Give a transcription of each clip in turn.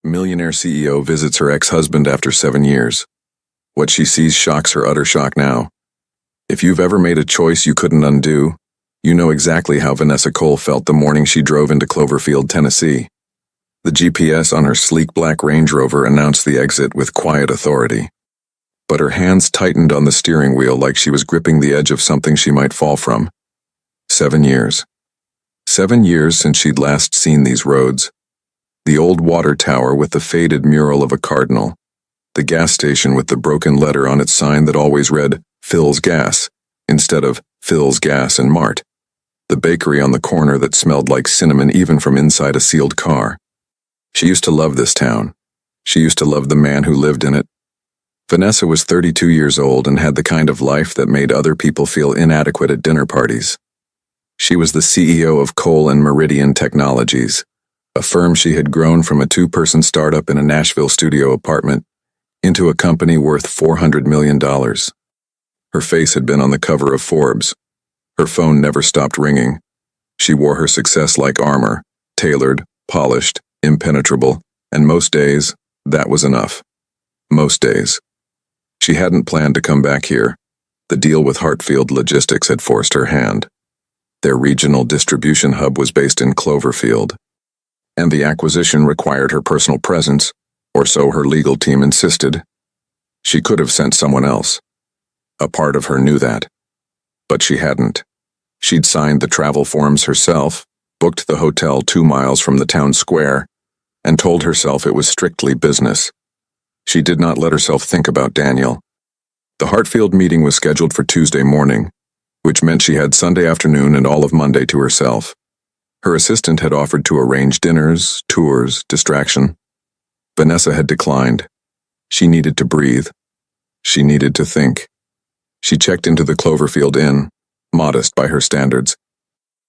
Millionaire CEO visits her ex-husband after 7 years. What she sees shocks her utter shock now. If you've ever made a choice you couldn't undo, you know exactly how Vanessa Cole felt the morning she drove into Cloverfield, Tennessee. The GPS on her sleek black Range Rover announced the exit with quiet authority. But her hands tightened on the steering wheel like she was gripping the edge of something she might fall from. 7 years. 7 years since she'd last seen these roads. The old water tower with the faded mural of a cardinal. The gas station with the broken letter on its sign that always read, Phil's Gas, instead of Phil's Gas and Mart. The bakery on the corner that smelled like cinnamon even from inside a sealed car. She used to love this town. She used to love the man who lived in it. Vanessa was 32 years old and had the kind of life that made other people feel inadequate at dinner parties. She was the CEO of Cole and Meridian Technologies, a firm she had grown from a 2-person startup in a Nashville studio apartment into a company worth $400 million. Her face had been on the cover of Forbes. Her phone never stopped ringing. She wore her success like armor, tailored, polished, impenetrable, and most days, that was enough. Most days. She hadn't planned to come back here. The deal with Hartfield Logistics had forced her hand. Their regional distribution hub was based in Cloverfield, and the acquisition required her personal presence, or so her legal team insisted. She could have sent someone else. A part of her knew that. But she hadn't. She'd signed the travel forms herself, booked the hotel 2 miles from the town square, and told herself it was strictly business. She did not let herself think about Daniel. The Hartfield meeting was scheduled for Tuesday morning, which meant she had Sunday afternoon and all of Monday to herself. Her assistant had offered to arrange dinners, tours, distraction. Vanessa had declined. She needed to breathe. She needed to think. She checked into the Cloverfield Inn, modest by her standards,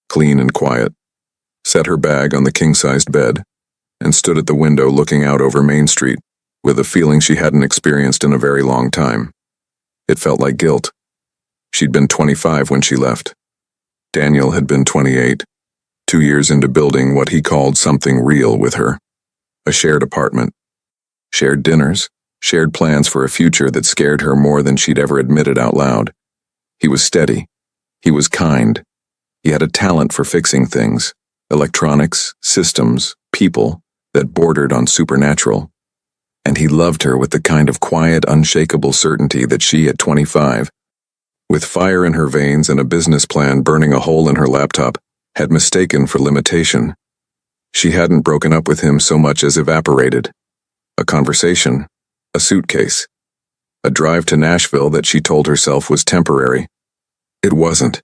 clean and quiet, set her bag on the king-sized bed, and stood at the window looking out over Main Street with a feeling she hadn't experienced in a very long time. It felt like guilt. She'd been 25 when she left. Daniel had been 28, 2 years into building what he called something real with her. A shared apartment. Shared dinners. Shared plans for a future that scared her more than she'd ever admitted out loud. He was steady. He was kind. He had a talent for fixing things. Electronics, systems, people that bordered on supernatural. And he loved her with the kind of quiet, unshakable certainty that she at 25, with fire in her veins and a business plan burning a hole in her laptop, had mistaken for limitation. She hadn't broken up with him so much as evaporated. A conversation, a suitcase, a drive to Nashville that she told herself was temporary. It wasn't.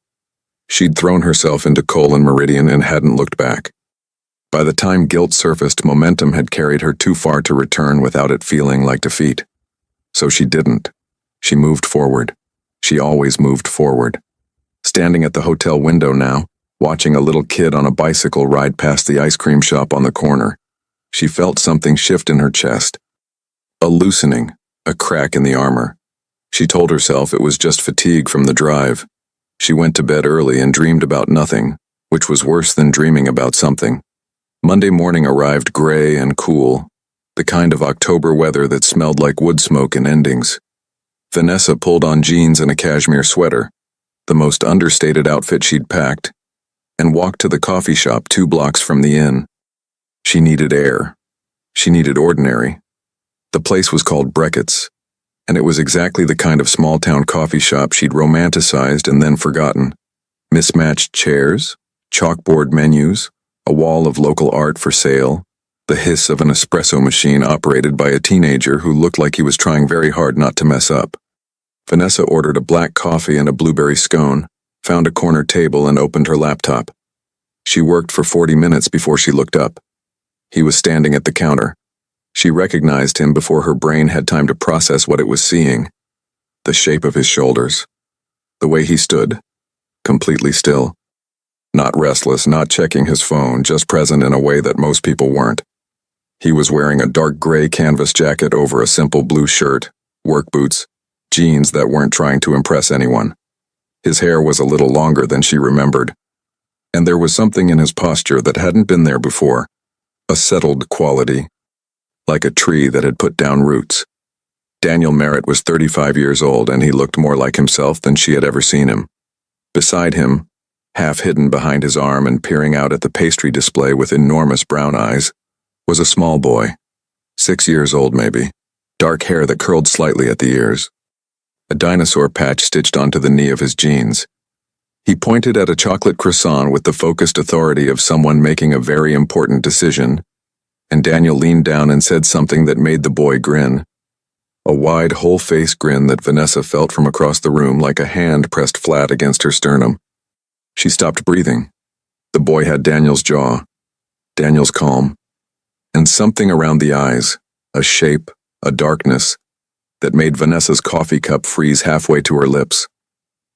She'd thrown herself into Cole and Meridian and hadn't looked back. By the time guilt surfaced, momentum had carried her too far to return without it feeling like defeat. So she didn't. She moved forward. She always moved forward. Standing at the hotel window now, watching a little kid on a bicycle ride past the ice cream shop on the corner, she felt something shift in her chest. A loosening, a crack in the armor. She told herself it was just fatigue from the drive. She went to bed early and dreamed about nothing, which was worse than dreaming about something. Monday morning arrived gray and cool, the kind of October weather that smelled like wood smoke and endings. Vanessa pulled on jeans and a cashmere sweater, the most understated outfit she'd packed, and walked to the coffee shop 2 blocks from the inn. She needed air. She needed ordinary. The place was called Brackett's, and it was exactly the kind of small-town coffee shop she'd romanticized and then forgotten. Mismatched chairs, chalkboard menus, a wall of local art for sale, the hiss of an espresso machine operated by a teenager who looked like he was trying very hard not to mess up. Vanessa ordered a black coffee and a blueberry scone, found a corner table and opened her laptop. She worked for 40 minutes before she looked up. He was standing at the counter. She recognized him before her brain had time to process what it was seeing. The shape of his shoulders. The way he stood. Completely still. Not restless, not checking his phone, just present in a way that most people weren't. He was wearing a dark gray canvas jacket over a simple blue shirt, work boots, jeans that weren't trying to impress anyone. His hair was a little longer than she remembered. And there was something in his posture that hadn't been there before. A settled quality. like a tree that had put down roots. Daniel Merritt was 35 years old, and he looked more like himself than she had ever seen him. Beside him, half hidden behind his arm and peering out at the pastry display with enormous brown eyes, was a small boy, 6 years old maybe, dark hair that curled slightly at the ears. A dinosaur patch stitched onto the knee of his jeans. He pointed at a chocolate croissant with the focused authority of someone making a very important decision, and Daniel leaned down and said something that made the boy grin. A wide, whole-face grin that Vanessa felt from across the room like a hand pressed flat against her sternum. She stopped breathing. The boy had Daniel's jaw, Daniel's calm, and something around the eyes, a shape, a darkness, that made Vanessa's coffee cup freeze halfway to her lips.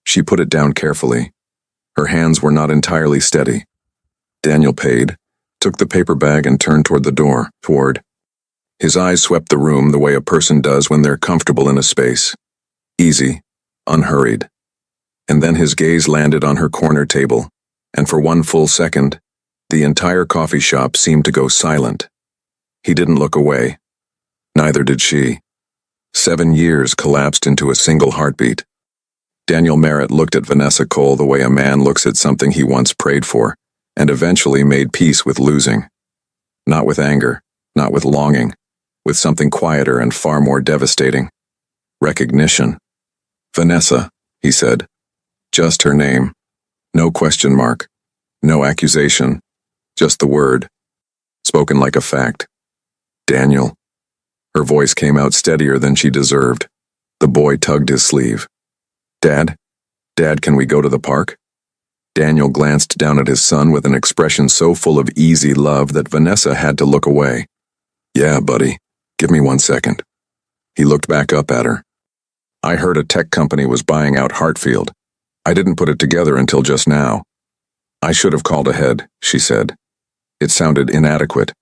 She put it down carefully. Her hands were not entirely steady. Daniel paid, took the paper bag and turned toward the door, His eyes swept the room the way a person does when they're comfortable in a space. Easy, unhurried. And then his gaze landed on her corner table, and for one full second, the entire coffee shop seemed to go silent. He didn't look away. Neither did she. 7 years collapsed into a single heartbeat. Daniel Merritt looked at Vanessa Cole the way a man looks at something he once prayed for, and eventually made peace with losing. Not with anger, not with longing, with something quieter and far more devastating. Recognition. Vanessa, he said. Just her name. No question mark. No accusation. Just the word. Spoken like a fact. Daniel. Her voice came out steadier than she deserved. The boy tugged his sleeve. Dad? Dad, can we go to the park? Daniel glanced down at his son with an expression so full of easy love that Vanessa had to look away. Yeah, buddy. Give me 1 second. He looked back up at her. I heard a tech company was buying out Hartfield. I didn't put it together until just now. I should have called ahead, she said. It sounded inadequate.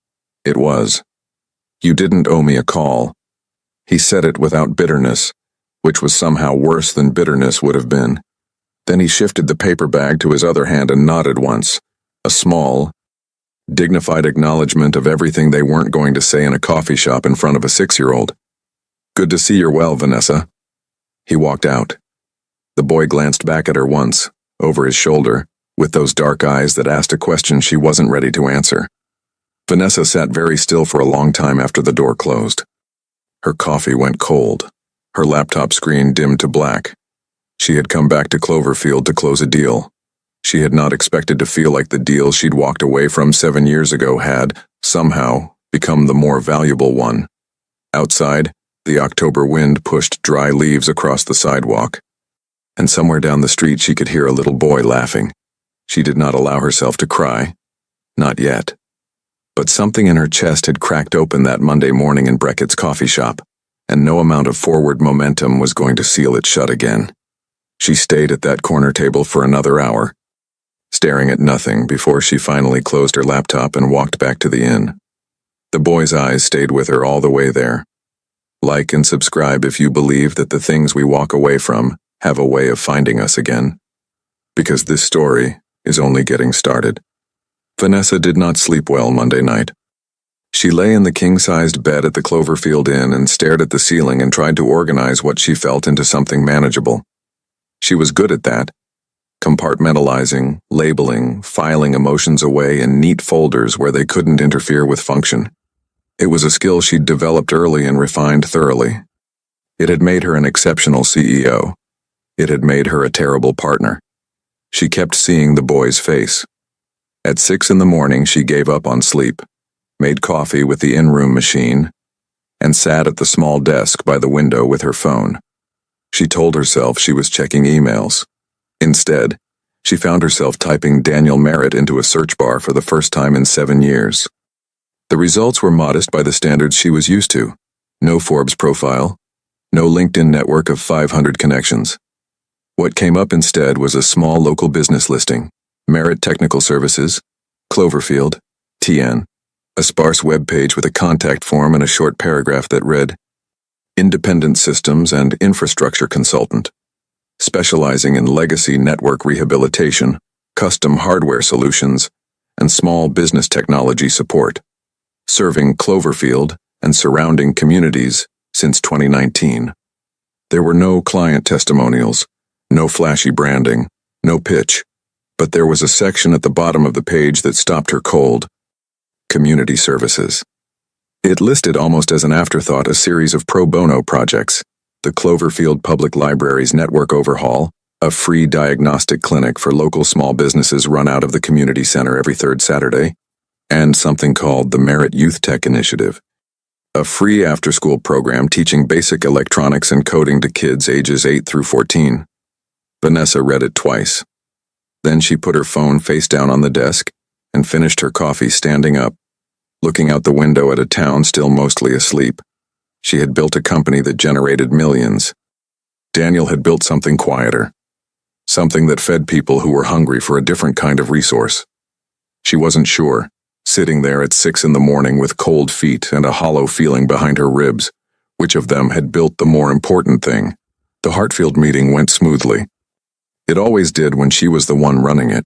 It was. You didn't owe me a call. He said it without bitterness, which was somehow worse than bitterness would have been. Then he shifted the paper bag to his other hand and nodded once, a small, dignified acknowledgement of everything they weren't going to say in a coffee shop in front of a 6-year-old. Good to see you're well, Vanessa. He walked out. The boy glanced back at her once, over his shoulder, with those dark eyes that asked a question she wasn't ready to answer. Vanessa sat very still for a long time after the door closed. Her coffee went cold. Her laptop screen dimmed to black. She had come back to Cloverfield to close a deal. She had not expected to feel like the deal she'd walked away from 7 years ago had, somehow, become the more valuable one. Outside, the October wind pushed dry leaves across the sidewalk. And somewhere down the street she could hear a little boy laughing. She did not allow herself to cry. Not yet. But something in her chest had cracked open that Monday morning in Brackett's coffee shop, and no amount of forward momentum was going to seal it shut again. She stayed at that corner table for another hour, staring at nothing before she finally closed her laptop and walked back to the inn. The boy's eyes stayed with her all the way there. Like and subscribe if you believe that the things we walk away from have a way of finding us again. Because this story is only getting started. Vanessa did not sleep well Monday night. She lay in the king-sized bed at the Cloverfield Inn and stared at the ceiling and tried to organize what she felt into something manageable. She was good at that. Compartmentalizing, labeling, filing emotions away in neat folders where they couldn't interfere with function. It was a skill she'd developed early and refined thoroughly. It had made her an exceptional CEO. It had made her a terrible partner. She kept seeing the boy's face. At 6 in the morning, she gave up on sleep, made coffee with the in-room machine, and sat at the small desk by the window with her phone. She told herself she was checking emails. Instead, she found herself typing Daniel Merritt into a search bar for the first time in 7 years. The results were modest by the standards she was used to. No Forbes profile, no LinkedIn network of 500 connections. What came up instead was a small local business listing, Merritt Technical Services, Cloverfield, TN, a sparse web page with a contact form and a short paragraph that read, Independent Systems and Infrastructure Consultant, specializing in legacy network rehabilitation, custom hardware solutions, and small business technology support, serving Cloverfield and surrounding communities since 2019. There were no client testimonials, no flashy branding, no pitch, but there was a section at the bottom of the page that stopped her cold: community services. It listed almost as an afterthought a series of pro bono projects: the Cloverfield Public Library's network overhaul, a free diagnostic clinic for local small businesses run out of the community center every third Saturday, and something called the Merit Youth Tech Initiative, a free after-school program teaching basic electronics and coding to kids ages 8 through 14. Vanessa read it twice. Then she put her phone face down on the desk and finished her coffee standing up, looking out the window at a town still mostly asleep. She had built a company that generated millions. Daniel had built something quieter, something that fed people who were hungry for a different kind of resource. She wasn't sure, sitting there at 6 in the morning with cold feet and a hollow feeling behind her ribs, which of them had built the more important thing. The Hartfield meeting went smoothly. It always did when she was the one running it.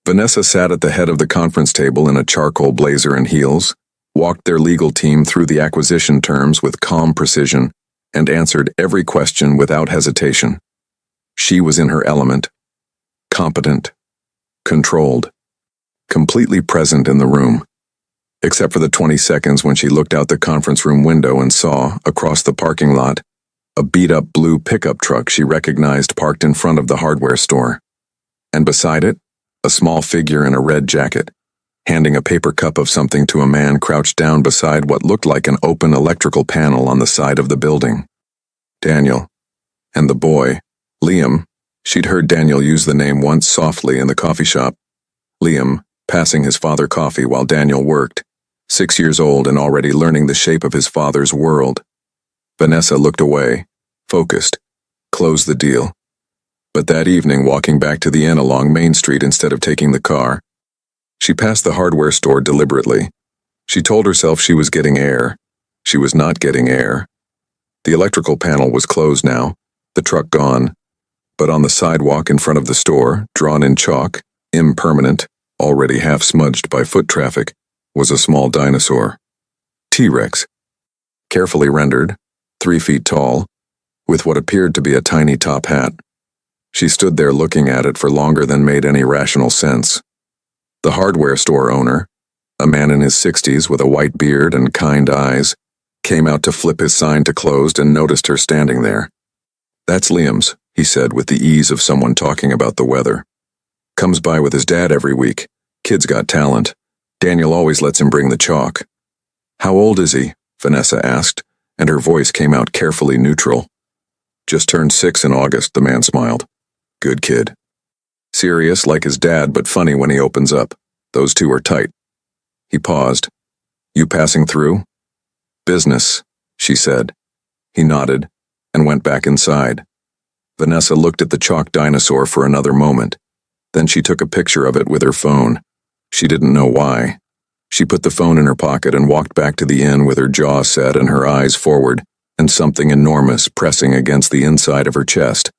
Vanessa sat at the head of the conference table in a charcoal blazer and heels, walked their legal team through the acquisition terms with calm precision, and answered every question without hesitation. She was in her element, competent, controlled, completely present in the room, except for the 20 seconds when she looked out the conference room window and saw, across the parking lot, a beat-up blue pickup truck she recognized parked in front of the hardware store. And beside it, a small figure in a red jacket, handing a paper cup of something to a man crouched down beside what looked like an open electrical panel on the side of the building. Daniel. And the boy, Liam. She'd heard Daniel use the name once softly in the coffee shop. Liam, passing his father coffee while Daniel worked, 6 years old and already learning the shape of his father's world. Vanessa looked away, focused, closed the deal. But that evening, walking back to the inn along Main Street instead of taking the car, she passed the hardware store deliberately. She told herself she was getting air. She was not getting air. The electrical panel was closed now, the truck gone, but on the sidewalk in front of the store, drawn in chalk, impermanent, already half smudged by foot traffic, was a small dinosaur. T-Rex. Carefully rendered, 3 feet tall, with what appeared to be a tiny top hat. She stood there looking at it for longer than made any rational sense. The hardware store owner, a man in his 60s with a white beard and kind eyes, came out to flip his sign to closed and noticed her standing there. "That's Liam's," he said with the ease of someone talking about the weather. "Comes by with his dad every week. Kid's got talent. Daniel always lets him bring the chalk." "How old is he?" Vanessa asked, and her voice came out carefully neutral. "Just turned 6 in August," the man smiled. "Good kid. Serious like his dad, but funny when he opens up. Those two are tight." He paused. "You passing through?" "Business," she said. He nodded and went back inside. Vanessa looked at the chalk dinosaur for another moment. Then she took a picture of it with her phone. She didn't know why. She put the phone in her pocket and walked back to the inn with her jaw set and her eyes forward, and something enormous pressing against the inside of her chest,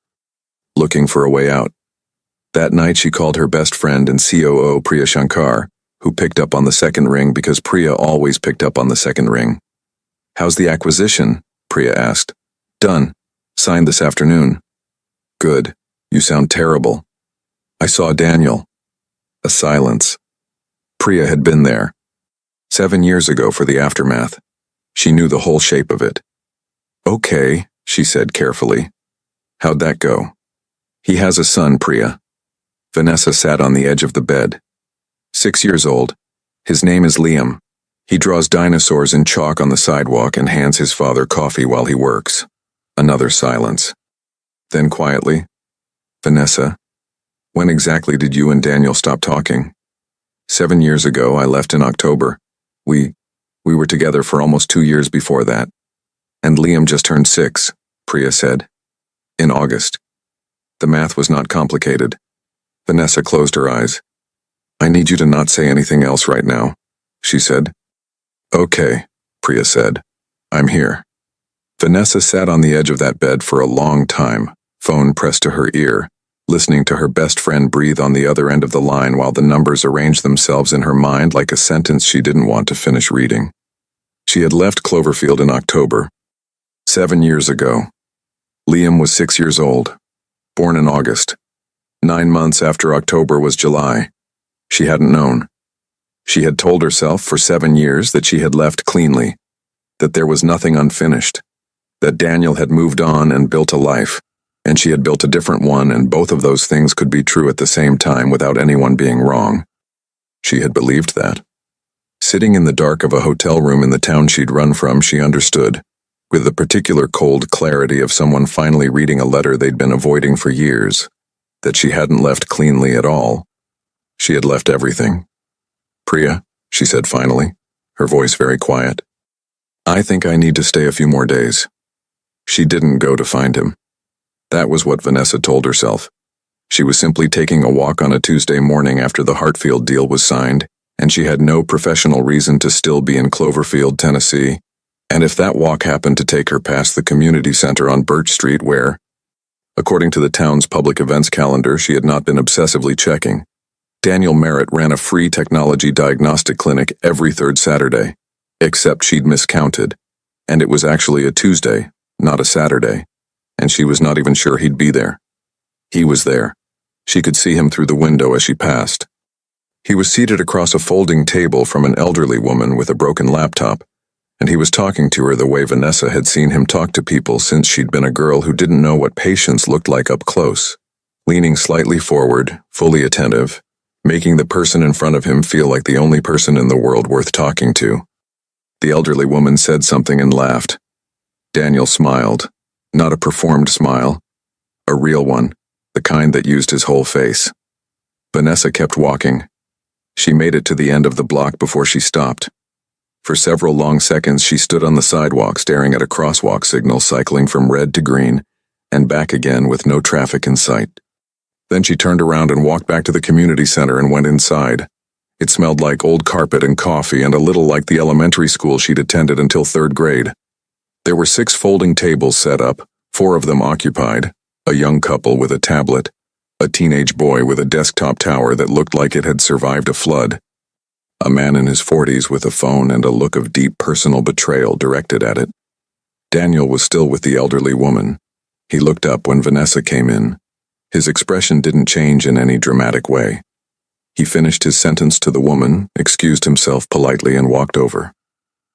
looking for a way out. That night she called her best friend and COO Priya Shankar, who picked up on the second ring because Priya always picked up on the second ring. "How's the acquisition?" Priya asked. "Done. Signed this afternoon." "Good. You sound terrible." "I saw Daniel." A silence. Priya had been there. 7 years ago for the aftermath. She knew the whole shape of it. "Okay," she said carefully. "How'd that go?" "He has a son, Priya." Vanessa sat on the edge of the bed. 6 years old. His name is Liam. He draws dinosaurs in chalk on the sidewalk and hands his father coffee while he works. Another silence. Then quietly, "Vanessa, when exactly did you and Daniel stop talking?" 7 years ago, I left in October. We were together for almost 2 years before that. And Liam just turned 6, Priya said. In August. The math was not complicated. Vanessa closed her eyes. "I need you to not say anything else right now," she said. "Okay," Priya said. "I'm here." Vanessa sat on the edge of that bed for a long time, phone pressed to her ear, listening to her best friend breathe on the other end of the line while the numbers arranged themselves in her mind like a sentence she didn't want to finish reading. She had left Cloverfield in October. 7 years ago. Liam was 6 years old, born in August. 9 months after October was July. She hadn't known. She had told herself for 7 years that she had left cleanly, that there was nothing unfinished, that Daniel had moved on and built a life, and she had built a different one, and both of those things could be true at the same time without anyone being wrong. She had believed that. Sitting in the dark of a hotel room in the town she'd run from, she understood, with the particular cold clarity of someone finally reading a letter they'd been avoiding for years, that she hadn't left cleanly at all. She had left everything. "Priya," she said finally, her voice very quiet. "I think I need to stay a few more days." She didn't go to find him. That was what Vanessa told herself. She was simply taking a walk on a Tuesday morning after the Hartfield deal was signed, and she had no professional reason to still be in Cloverfield, Tennessee. And if that walk happened to take her past the community center on Birch Street where, according to the town's public events calendar she had not been obsessively checking, Daniel Merritt ran a free technology diagnostic clinic every third Saturday, except she'd miscounted, and it was actually a Tuesday, not a Saturday, and she was not even sure he'd be there. He was there. She could see him through the window as she passed. He was seated across a folding table from an elderly woman with a broken laptop, and he was talking to her the way Vanessa had seen him talk to people since she'd been a girl who didn't know what patience looked like up close, leaning slightly forward, fully attentive, making the person in front of him feel like the only person in the world worth talking to. The elderly woman said something and laughed. Daniel smiled, not a performed smile, a real one, the kind that used his whole face. Vanessa kept walking. She made it to the end of the block before she stopped. For several long seconds she stood on the sidewalk staring at a crosswalk signal cycling from red to green and back again with no traffic in sight. Then she turned around and walked back to the community center and went inside. It smelled like old carpet and coffee and a little like the elementary school she'd attended until 3rd grade. There were 6 folding tables set up, 4 of them occupied, a young couple with a tablet, a teenage boy with a desktop tower that looked like it had survived a flood, a man in his 40s with a phone and a look of deep personal betrayal directed at it. Daniel was still with the elderly woman. He looked up when Vanessa came in. His expression didn't change in any dramatic way. He finished his sentence to the woman, excused himself politely, and walked over.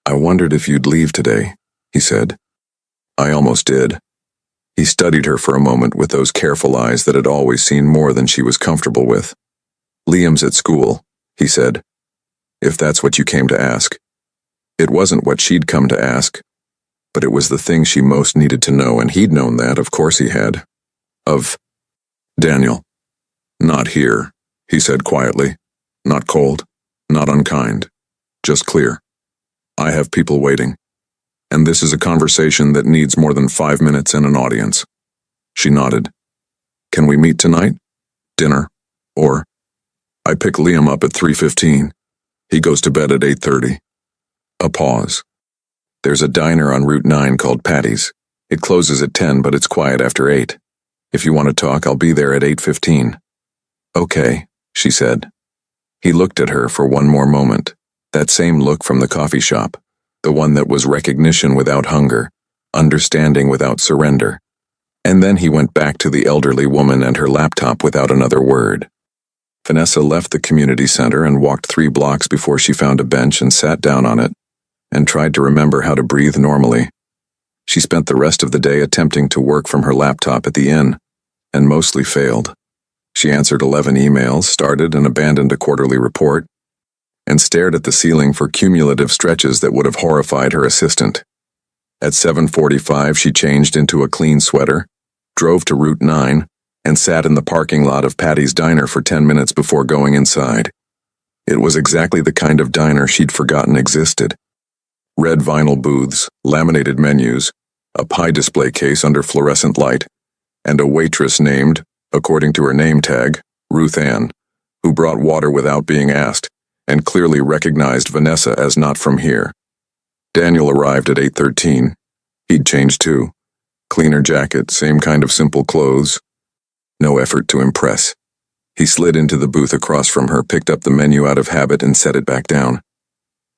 "I wondered if you'd leave today," he said. "I almost did." He studied her for a moment with those careful eyes that had always seen more than she was comfortable with. "Liam's at school," he said. "If that's what you came to ask." It wasn't what she'd come to ask, but it was the thing she most needed to know, and he'd known that, of course he had. Daniel. "Not here," he said quietly. "Not cold, not unkind, just clear. I have people waiting. And this is a conversation that needs more than 5 minutes and an audience." She nodded. "Can we meet tonight? Dinner? Or, I pick Liam up at 3:15. He goes to bed at 8:30. A pause. "There's a diner on Route 9 called Patty's. It closes at 10, but it's quiet after 8. If you want to talk, I'll be there at 8:15. "Okay," she said. He looked at her for one more moment, that same look from the coffee shop, the one that was recognition without hunger, understanding without surrender. And then he went back to the elderly woman and her laptop without another word. Vanessa left the community center and walked 3 blocks before she found a bench and sat down on it, and tried to remember how to breathe normally. She spent the rest of the day attempting to work from her laptop at the inn, and mostly failed. She answered 11 emails, started and abandoned a quarterly report, and stared at the ceiling for cumulative stretches that would have horrified her assistant. At 7:45 she changed into a clean sweater, drove to Route 9, and sat in the parking lot of Patty's Diner for 10 minutes before going inside. It was exactly the kind of diner she'd forgotten existed. Red vinyl booths, laminated menus, a pie display case under fluorescent light, and a waitress named, according to her name tag, Ruth Ann, who brought water without being asked, and clearly recognized Vanessa as not from here. Daniel arrived at 8:13. He'd changed too. Cleaner jacket, same kind of simple clothes. No effort to impress. He slid into the booth across from her, picked up the menu out of habit, and set it back down.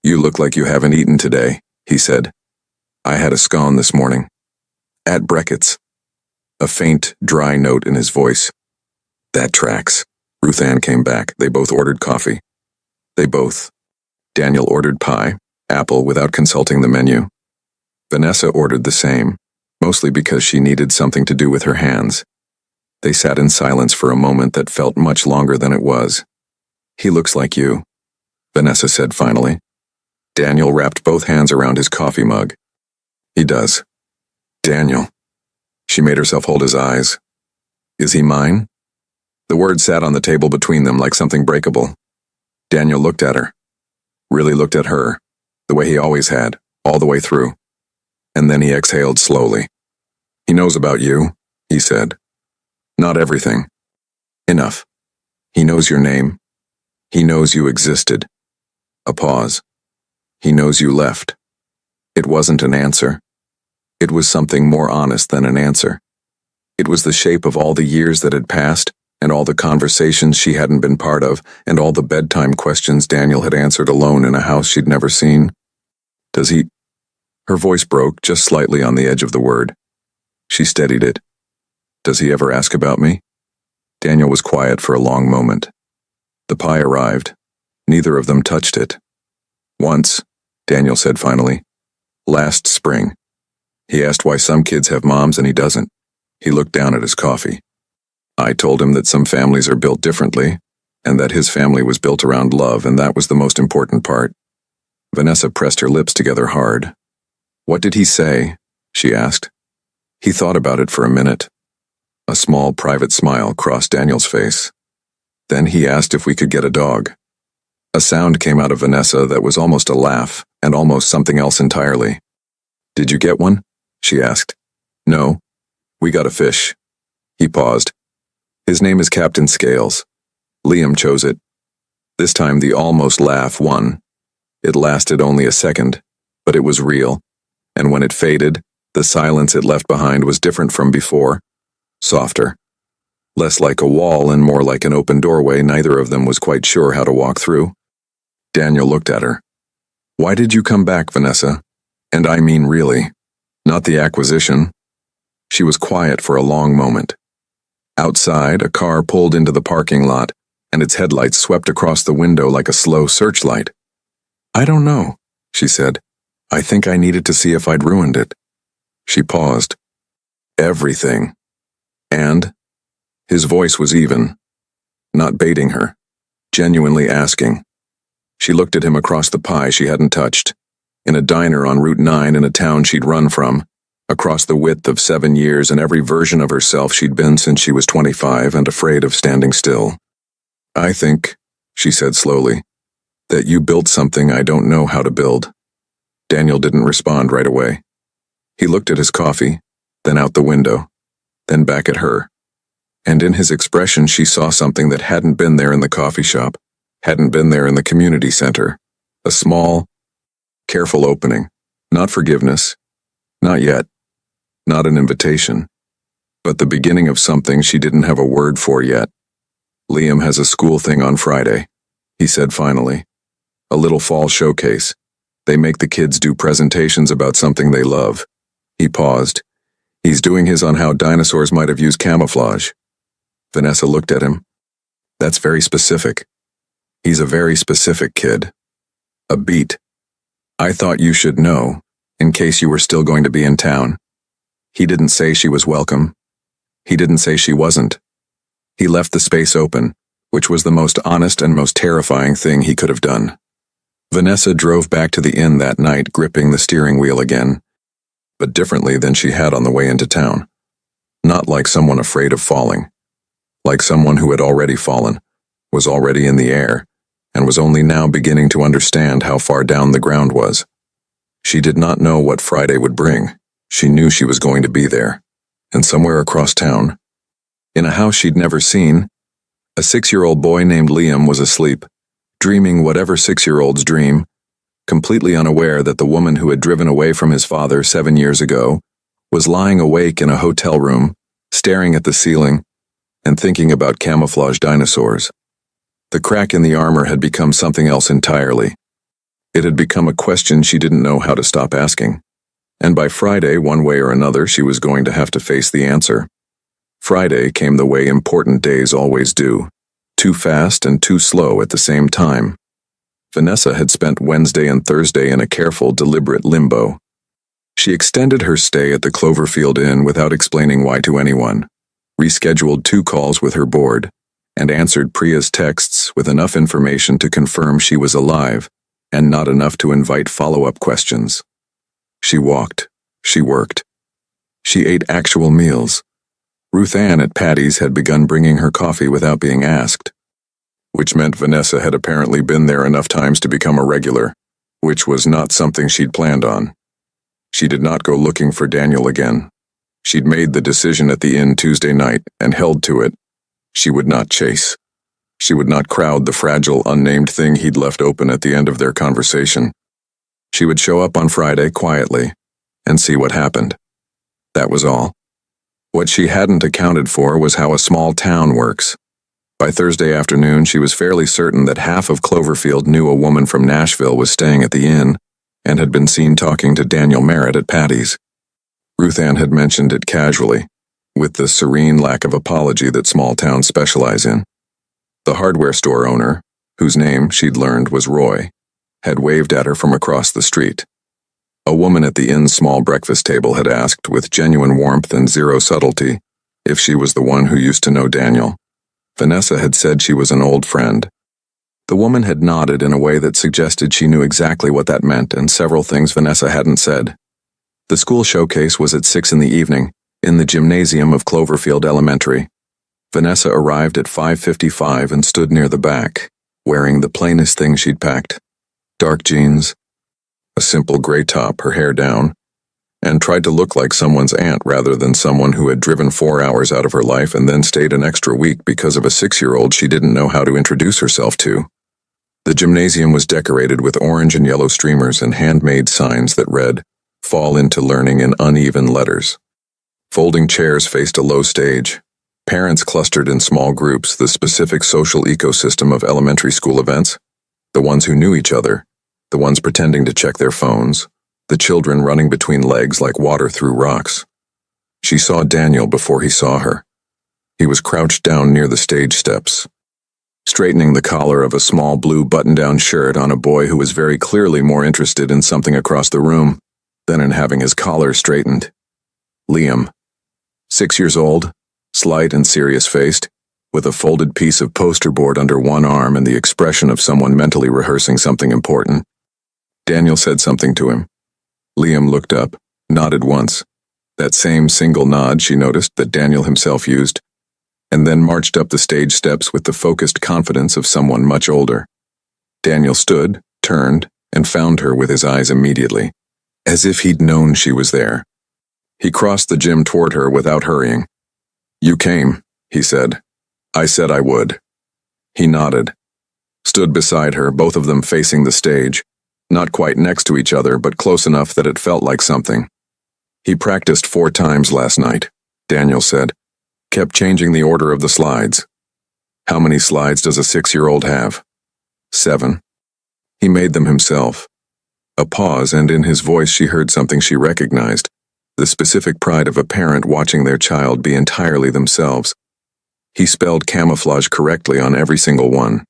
"You look like you haven't eaten today," he said. I had a scone this morning. At Brackett's. A faint, dry note in his voice. That tracks. Ruth Ann came back. They both ordered coffee. Daniel ordered pie, apple without consulting the menu. Vanessa ordered the same, mostly because she needed something to do with her hands. They sat in silence for a moment that felt much longer than it was. He looks like you, Vanessa said finally. Daniel wrapped both hands around his coffee mug. He does. Daniel. She made herself hold his eyes. Is he mine? The word sat on the table between them like something breakable. Daniel looked at her. Really looked at her, the way he always had, all the way through. And then he exhaled slowly. He knows about you, he said. Not everything. Enough. He knows your name. He knows you existed. A pause. He knows you left. It wasn't an answer. It was something more honest than an answer. It was the shape of all the years that had passed, and all the conversations she hadn't been part of, and all the bedtime questions Daniel had answered alone in a house she'd never seen. Does he? Her voice broke just slightly on the edge of the word. She steadied it. Does he ever ask about me? Daniel was quiet for a long moment. The pie arrived. Neither of them touched it. Once, Daniel said finally. Last spring. He asked why some kids have moms and he doesn't. He looked down at his coffee. I told him that some families are built differently, and that his family was built around love, and that was the most important part. Vanessa pressed her lips together hard. What did he say? She asked. He thought about it for a minute. A small, private smile crossed Daniel's face. Then he asked if we could get a dog. A sound came out of Vanessa that was almost a laugh, and almost something else entirely. Did you get one? She asked. No. We got a fish. He paused. His name is Captain Scales. Liam chose it. This time the almost laugh won. It lasted only a second, but it was real, and when it faded, the silence it left behind was different from before. Softer. Less like a wall and more like an open doorway neither of them was quite sure how to walk through. Daniel looked at her. Why did you come back, Vanessa? And I mean really. Not the acquisition. She was quiet for a long moment. Outside, a car pulled into the parking lot, and its headlights swept across the window like a slow searchlight. I don't know, she said. I think I needed to see if I'd ruined it. She paused. Everything. And? His voice was even. Not baiting her. Genuinely asking. She looked at him across the pie she hadn't touched. In a diner on Route 9 in a town she'd run from. Across the width of 7 years and every version of herself she'd been since she was 25 and afraid of standing still. I think, she said slowly, that you built something I don't know how to build. Daniel didn't respond right away. He looked at his coffee, then out the window, then back at her. And in his expression she saw something that hadn't been there in the coffee shop, hadn't been there in the community center. A small, careful opening. Not forgiveness. Not yet. Not an invitation, but the beginning of something she didn't have a word for yet. Liam has a school thing on Friday, he said finally. A little fall showcase. They make the kids do presentations about something they love. He paused. He's doing his on how dinosaurs might have used camouflage. Vanessa looked at him. That's very specific. He's a very specific kid. A beat. I thought you should know, in case you were still going to be in town. He didn't say she was welcome. He didn't say she wasn't. He left the space open, which was the most honest and most terrifying thing he could have done. Vanessa drove back to the inn that night, gripping the steering wheel again, but differently than she had on the way into town. Not like someone afraid of falling. Like someone who had already fallen, was already in the air, and was only now beginning to understand how far down the ground was. She did not know what Friday would bring. She knew she was going to be there, and somewhere across town, in a house she'd never seen, a 6-year-old boy named Liam was asleep, dreaming whatever 6-year-olds dream, completely unaware that the woman who had driven away from his father 7 years ago was lying awake in a hotel room, staring at the ceiling, and thinking about camouflage dinosaurs. The crack in the armor had become something else entirely. It had become a question she didn't know how to stop asking. And by Friday, one way or another, she was going to have to face the answer. Friday came the way important days always do, too fast and too slow at the same time. Vanessa had spent Wednesday and Thursday in a careful, deliberate limbo. She extended her stay at the Cloverfield Inn without explaining why to anyone, rescheduled 2 calls with her board, and answered Priya's texts with enough information to confirm she was alive, and not enough to invite follow-up questions. She walked. She worked. She ate actual meals. Ruth Ann at Patty's had begun bringing her coffee without being asked, which meant Vanessa had apparently been there enough times to become a regular, which was not something she'd planned on. She did not go looking for Daniel again. She'd made the decision at the inn Tuesday night and held to it. She would not chase. She would not crowd the fragile, unnamed thing he'd left open at the end of their conversation. She would show up on Friday quietly and see what happened. That was all. What she hadn't accounted for was how a small town works. By Thursday afternoon, she was fairly certain that half of Cloverfield knew a woman from Nashville was staying at the inn and had been seen talking to Daniel Merritt at Patty's. Ruth Ann had mentioned it casually, with the serene lack of apology that small towns specialize in. The hardware store owner, whose name she'd learned was Roy, had waved at her from across the street. A woman at the inn's small breakfast table had asked, with genuine warmth and zero subtlety, if she was the one who used to know Daniel. Vanessa had said she was an old friend. The woman had nodded in a way that suggested she knew exactly what that meant and several things Vanessa hadn't said. The school showcase was at 6 in the evening, in the gymnasium of Cloverfield Elementary. Vanessa arrived at 5:55 and stood near the back, wearing the plainest thing she'd packed. Dark jeans, a simple gray top, her hair down, and tried to look like someone's aunt rather than someone who had driven 4 hours out of her life and then stayed an extra week because of a 6-year-old she didn't know how to introduce herself to. The gymnasium was decorated with orange and yellow streamers and handmade signs that read, "Fall into learning" in uneven letters. Folding chairs faced a low stage. Parents clustered in small groups, the specific social ecosystem of elementary school events, the ones who knew each other, the ones pretending to check their phones, the children running between legs like water through rocks. She saw Daniel before he saw her. He was crouched down near the stage steps, straightening the collar of a small blue button-down shirt on a boy who was very clearly more interested in something across the room than in having his collar straightened. Liam, 6 years old, slight and serious-faced, with a folded piece of poster board under one arm and the expression of someone mentally rehearsing something important. Daniel said something to him. Liam looked up, nodded once, that same single nod she noticed that Daniel himself used, and then marched up the stage steps with the focused confidence of someone much older. Daniel stood, turned, and found her with his eyes immediately, as if he'd known she was there. He crossed the gym toward her without hurrying. "You came," he said. "I said I would." He nodded, stood beside her, both of them facing the stage, not quite next to each other, but close enough that it felt like something. "He practiced 4 times last night," Daniel said. "Kept changing the order of the slides." "How many slides does a 6-year-old have?" 7. "He made them himself." A pause, and in his voice she heard something she recognized, the specific pride of a parent watching their child be entirely themselves. He spelled camouflage correctly on every single one.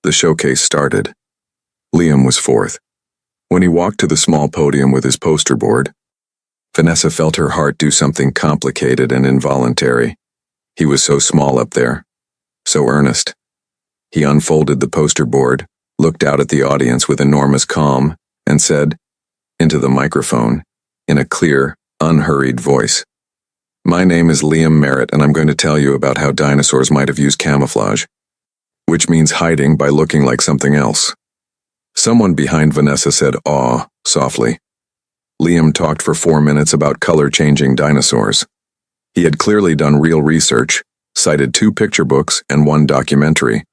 The showcase started. Liam was 4th. When he walked to the small podium with his poster board, Vanessa felt her heart do something complicated and involuntary. He was so small up there, so earnest. He unfolded the poster board, looked out at the audience with enormous calm, and said, into the microphone, in a clear, unhurried voice, "My name is Liam Merritt, and I'm going to tell you about how dinosaurs might have used camouflage, which means hiding by looking like something else." Someone behind Vanessa said, "Aw," softly. Liam talked for 4 minutes about color-changing dinosaurs. He had clearly done real research, cited 2 picture books and 1 documentary,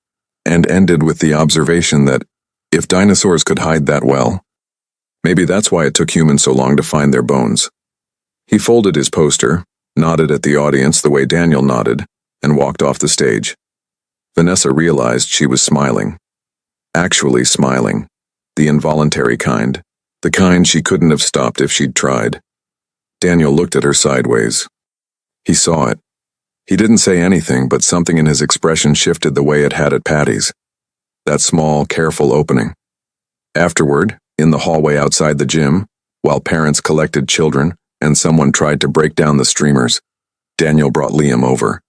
and ended with the observation that, if dinosaurs could hide that well, maybe that's why it took humans so long to find their bones. He folded his poster, nodded at the audience the way Daniel nodded, and walked off the stage. Vanessa realized she was smiling. Actually smiling. The involuntary kind. The kind she couldn't have stopped if she'd tried. Daniel looked at her sideways. He saw it. He didn't say anything, but something in his expression shifted the way it had at Patty's. That small, careful opening. Afterward, in the hallway outside the gym, while parents collected children and someone tried to break down the streamers, Daniel brought Liam over.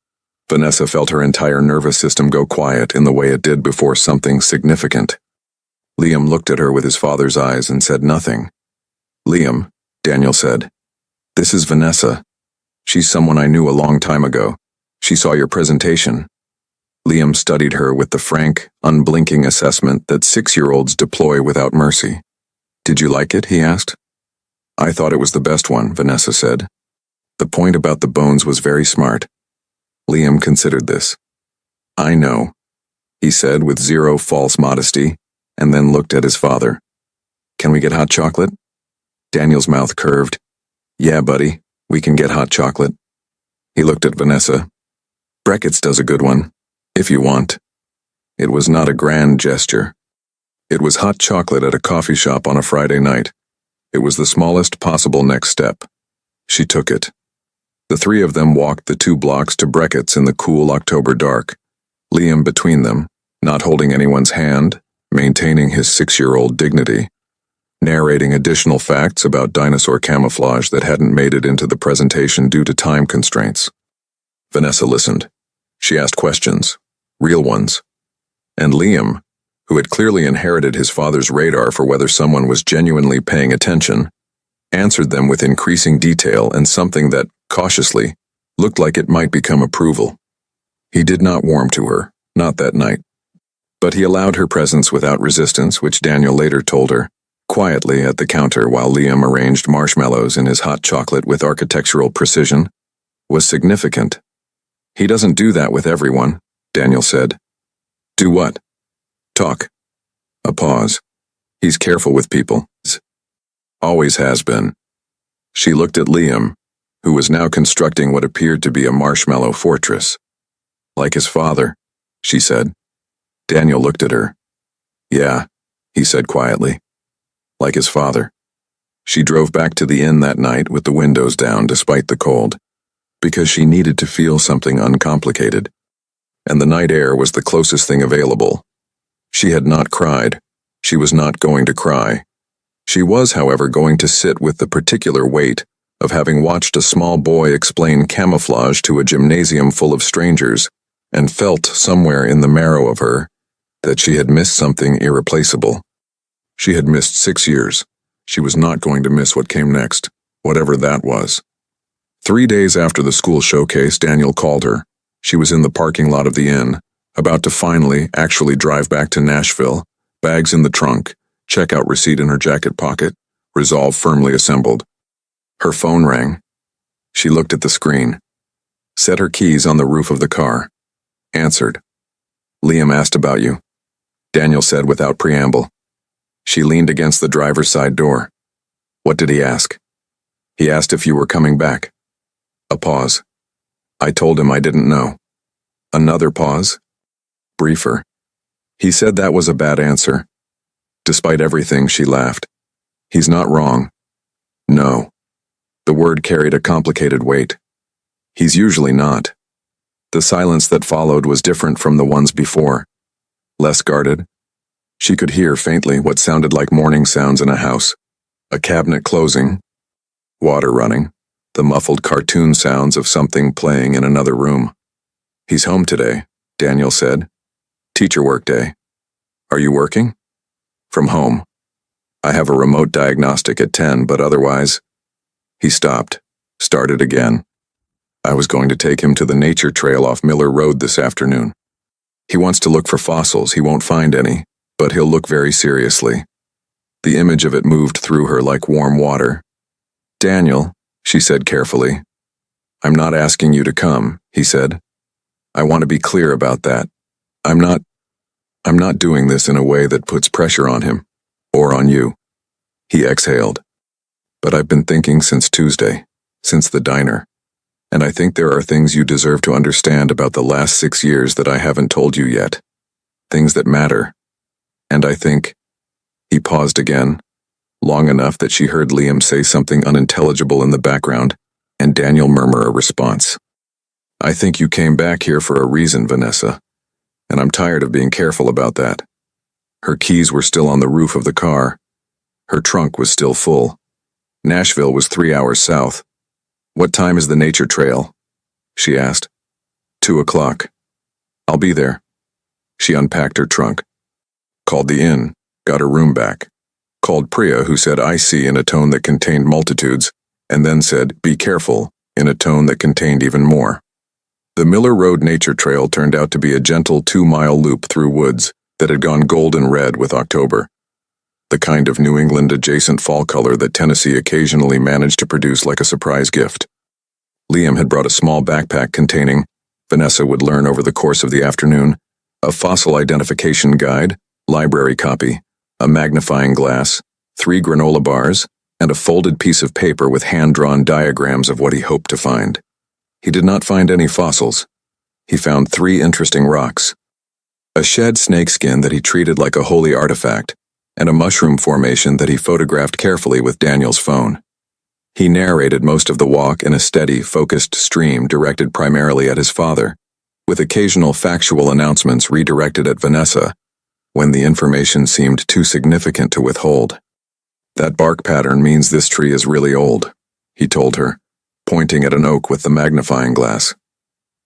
Vanessa felt her entire nervous system go quiet in the way it did before something significant. Liam looked at her with his father's eyes and said nothing. "Liam," Daniel said, "this is Vanessa. She's someone I knew a long time ago. She saw your presentation." Liam studied her with the frank, unblinking assessment that 6-year-olds deploy without mercy. "Did you like it?" he asked. "I thought it was the best one," Vanessa said. "The point about the bones was very smart." Liam considered this. "I know," he said with zero false modesty, and then looked at his father. "Can we get hot chocolate?" Daniel's mouth curved. "Yeah, buddy, we can get hot chocolate." He looked at Vanessa. "Breckett's does a good one, if you want." It was not a grand gesture. It was hot chocolate at a coffee shop on a Friday night. It was the smallest possible next step. She took it. The three of them walked the 2 blocks to Breckett's in the cool October dark, Liam between them, not holding anyone's hand, maintaining his 6-year-old dignity, narrating additional facts about dinosaur camouflage that hadn't made it into the presentation due to time constraints. Vanessa listened. She asked questions, real ones. And Liam, who had clearly inherited his father's radar for whether someone was genuinely paying attention, answered them with increasing detail and something that, cautiously, looked like it might become approval. He did not warm to her, not that night. But he allowed her presence without resistance, which Daniel later told her, quietly at the counter while Liam arranged marshmallows in his hot chocolate with architectural precision, was significant. "He doesn't do that with everyone," Daniel said. "Do what?" "Talk." A pause. "He's careful with people. Always has been." She looked at Liam, who was now constructing what appeared to be a marshmallow fortress. "Like his father," she said. Daniel looked at her. "Yeah," he said quietly. "Like his father." She drove back to the inn that night with the windows down despite the cold, because she needed to feel something uncomplicated. And the night air was the closest thing available. She had not cried. She was not going to cry. She was, however, going to sit with the particular weight of having watched a small boy explain camouflage to a gymnasium full of strangers, and felt somewhere in the marrow of her that she had missed something irreplaceable. She had missed 6 years. She was not going to miss what came next, whatever that was. 3 days after the school showcase, Daniel called her. She was in the parking lot of the inn, about to finally actually drive back to Nashville, bags in the trunk, checkout receipt in her jacket pocket, resolve firmly assembled. Her phone rang. She looked at the screen. Set her keys on the roof of the car. Answered. "Liam asked about you," Daniel said without preamble. She leaned against the driver's side door. "What did he ask?" "He asked if you were coming back." A pause. "I told him I didn't know." Another pause. Briefer. "He said that was a bad answer." Despite everything, she laughed. "He's not wrong." "No." The word carried a complicated weight. "He's usually not." The silence that followed was different from the ones before. Less guarded. She could hear faintly what sounded like morning sounds in a house. A cabinet closing. Water running. The muffled cartoon sounds of something playing in another room. "He's home today," Daniel said. "Teacher work day." "Are you working?" "From home. I have a remote diagnostic at 10, but otherwise." He stopped, started again. "I was going to take him to the nature trail off Miller Road this afternoon. He wants to look for fossils. He won't find any, but he'll look very seriously." The image of it moved through her like warm water. "Daniel," she said carefully. "I'm not asking you to come," he said. "I want to be clear about that. I'm not doing this in a way that puts pressure on him, or on you." He exhaled. "But I've been thinking since Tuesday, since the diner, and I think there are things you deserve to understand about the last 6 years that I haven't told you yet. Things that matter. And I think..." He paused again, long enough that she heard Liam say something unintelligible in the background, and Daniel murmur a response. I think you came back here for a reason, Vanessa, and I'm tired of being careful about that. Her keys were still on the roof of the car. Her trunk was still full. Nashville was 3 hours south. What time is the nature trail? She asked. 2 o'clock. I'll be there. She unpacked her trunk. Called the inn, got her room back. Called Priya, who said I see in a tone that contained multitudes, and then said, be careful, in a tone that contained even more. The Miller Road Nature Trail turned out to be a gentle 2-mile loop through woods that had gone golden red with October, the kind of New England adjacent fall color that Tennessee occasionally managed to produce like a surprise gift. Liam had brought a small backpack containing, Vanessa would learn over the course of the afternoon, a fossil identification guide, library copy, a magnifying glass, 3 granola bars, and a folded piece of paper with hand-drawn diagrams of what he hoped to find. He did not find any fossils. He found 3 interesting rocks. A shed snakeskin that he treated like a holy artifact, and a mushroom formation that he photographed carefully with Daniel's phone. He narrated most of the walk in a steady, focused stream directed primarily at his father, with occasional factual announcements redirected at Vanessa when the information seemed too significant to withhold. That bark pattern means this tree is really old, he told her, pointing at an oak with the magnifying glass.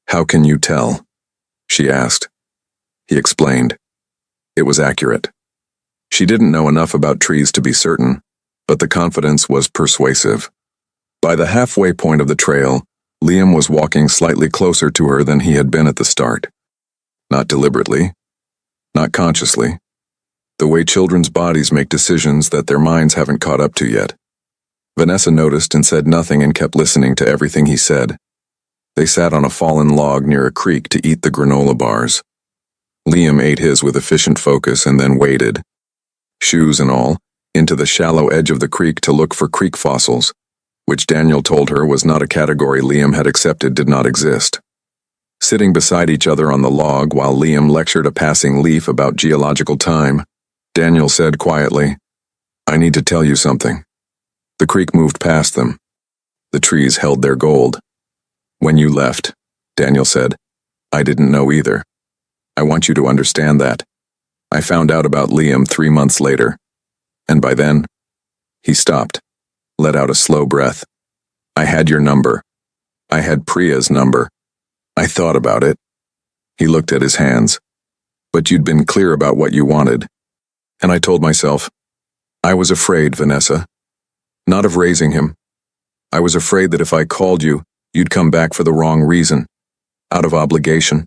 How can you tell? She asked. He explained. It was accurate. She didn't know enough about trees to be certain, but the confidence was persuasive. By the halfway point of the trail, Liam was walking slightly closer to her than he had been at the start. Not deliberately, not consciously. The way children's bodies make decisions that their minds haven't caught up to yet. Vanessa noticed and said nothing and kept listening to everything he said. They sat on a fallen log near a creek to eat the granola bars. Liam ate his with efficient focus and then waded, shoes and all, into the shallow edge of the creek to look for creek fossils, which Daniel told her was not a category Liam had accepted did not exist. Sitting beside each other on the log while Liam lectured a passing leaf about geological time, Daniel said quietly, I need to tell you something. The creek moved past them. The trees held their gold. When you left, Daniel said, I didn't know either. I want you to understand that. I found out about Liam 3 months later, and by then, he stopped, let out a slow breath. I had your number. I had Priya's number. I thought about it. He looked at his hands. But you'd been clear about what you wanted. And I told myself, I was afraid, Vanessa. Not of raising him. I was afraid that if I called you, you'd come back for the wrong reason, out of obligation.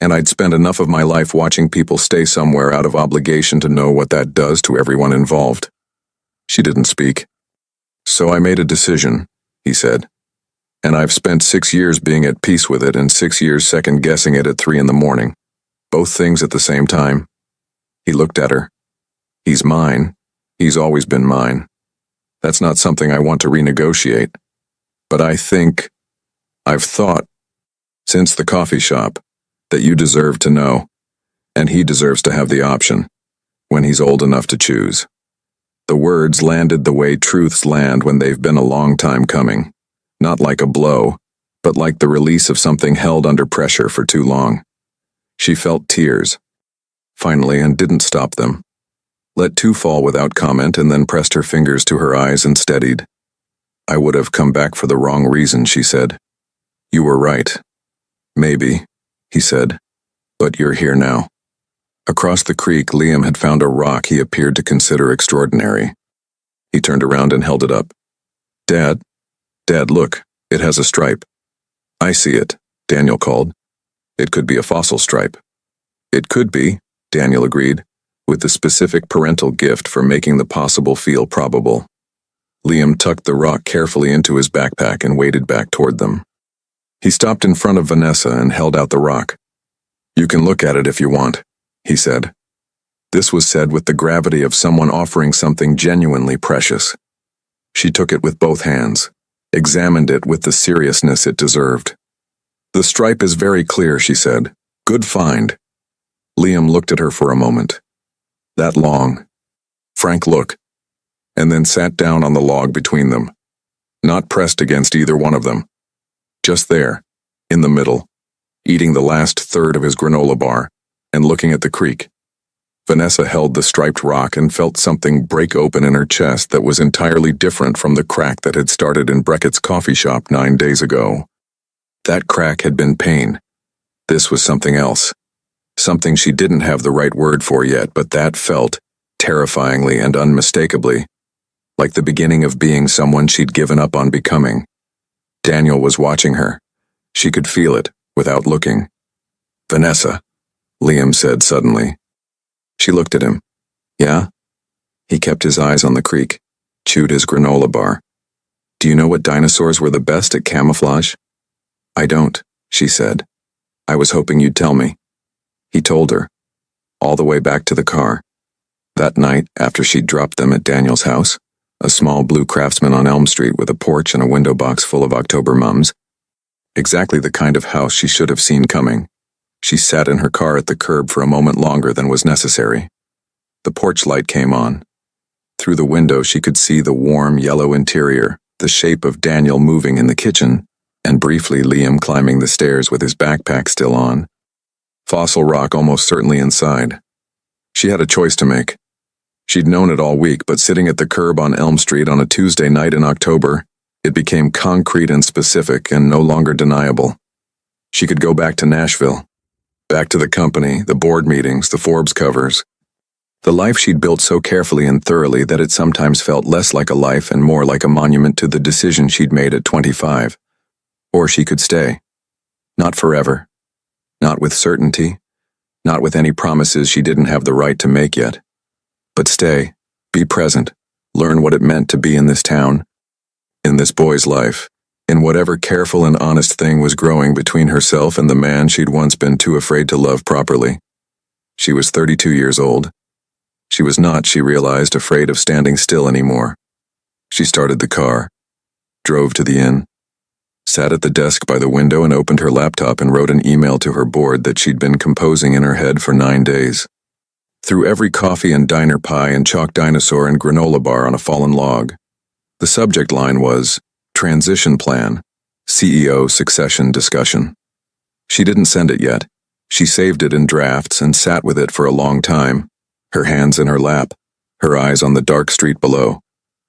And I'd spent enough of my life watching people stay somewhere out of obligation to know what that does to everyone involved. She didn't speak. So I made a decision, he said. And I've spent 6 years being at peace with it and 6 years second-guessing it at 3 in the morning. Both things at the same time. He looked at her. He's mine. He's always been mine. That's not something I want to renegotiate. But I've thought, since the coffee shop, that you deserve to know, and he deserves to have the option, when he's old enough to choose. The words landed the way truths land when they've been a long time coming, not like a blow, but like the release of something held under pressure for too long. She felt tears, finally, and didn't stop them. Let 2 fall without comment and then pressed her fingers to her eyes and steadied. I would have come back for the wrong reason, she said. You were right. Maybe, he said, but you're here now. Across the creek, Liam had found a rock he appeared to consider extraordinary. He turned around and held it up. Dad, look, it has a stripe. I see it, Daniel called. It could be a fossil stripe. It could be, Daniel agreed, with the specific parental gift for making the possible feel probable. Liam tucked the rock carefully into his backpack and waded back toward them. He stopped in front of Vanessa and held out the rock. You can look at it if you want, he said. This was said with the gravity of someone offering something genuinely precious. She took it with both hands, examined it with the seriousness it deserved. The stripe is very clear, she said. Good find. Liam looked at her for a moment. That long. frank look, and then sat down on the log between them, not pressed against either one of them. Just there, in the middle, eating the last third of his granola bar and looking at the creek. Vanessa held the striped rock and felt something break open in her chest that was entirely different from the crack that had started in Brackett's coffee shop 9 days ago. That crack had been pain. This was something else. Something she didn't have the right word for yet, but that felt, terrifyingly and unmistakably, like the beginning of being someone she'd given up on becoming. Daniel was watching her. She could feel it, without looking. "Vanessa," Liam said suddenly. She looked at him. "Yeah?" He kept his eyes on the creek, chewed his granola bar. "Do you know what dinosaurs were the best at camouflage?" "I don't," she said. "I was hoping you'd tell me." He told her, all the way back to the car. That night, after she'd dropped them at Daniel's house, a small blue Craftsman on Elm Street with a porch and a window box full of October mums. Exactly the kind of house she should have seen coming. She sat in her car at the curb for a moment longer than was necessary. The porch light came on. Through the window she could see the warm yellow interior, the shape of Daniel moving in the kitchen, and briefly Liam climbing the stairs with his backpack still on. Fossil rock almost certainly inside. She had a choice to make. She'd known it all week, but sitting at the curb on Elm Street on a Tuesday night in October, it became concrete and specific and no longer deniable. She could go back to Nashville. Back to the company, the board meetings, the Forbes covers. The life she'd built so carefully and thoroughly that it sometimes felt less like a life and more like a monument to the decision she'd made at 25. Or she could stay. Not forever. Not with certainty. Not with any promises she didn't have the right to make yet. But stay, be present, learn what it meant to be in this town, in this boy's life, in whatever careful and honest thing was growing between herself and the man she'd once been too afraid to love properly. She was 32 years old. She was not, she realized, afraid of standing still anymore. She started the car, drove to the inn, sat at the desk by the window and opened her laptop and wrote an email to her board that she'd been composing in her head for 9 days. Through every coffee and diner pie and chalk dinosaur and granola bar on a fallen log. The subject line was, Transition Plan, CEO Succession Discussion. She didn't send it yet. She saved it in drafts and sat with it for a long time, her hands in her lap, her eyes on the dark street below.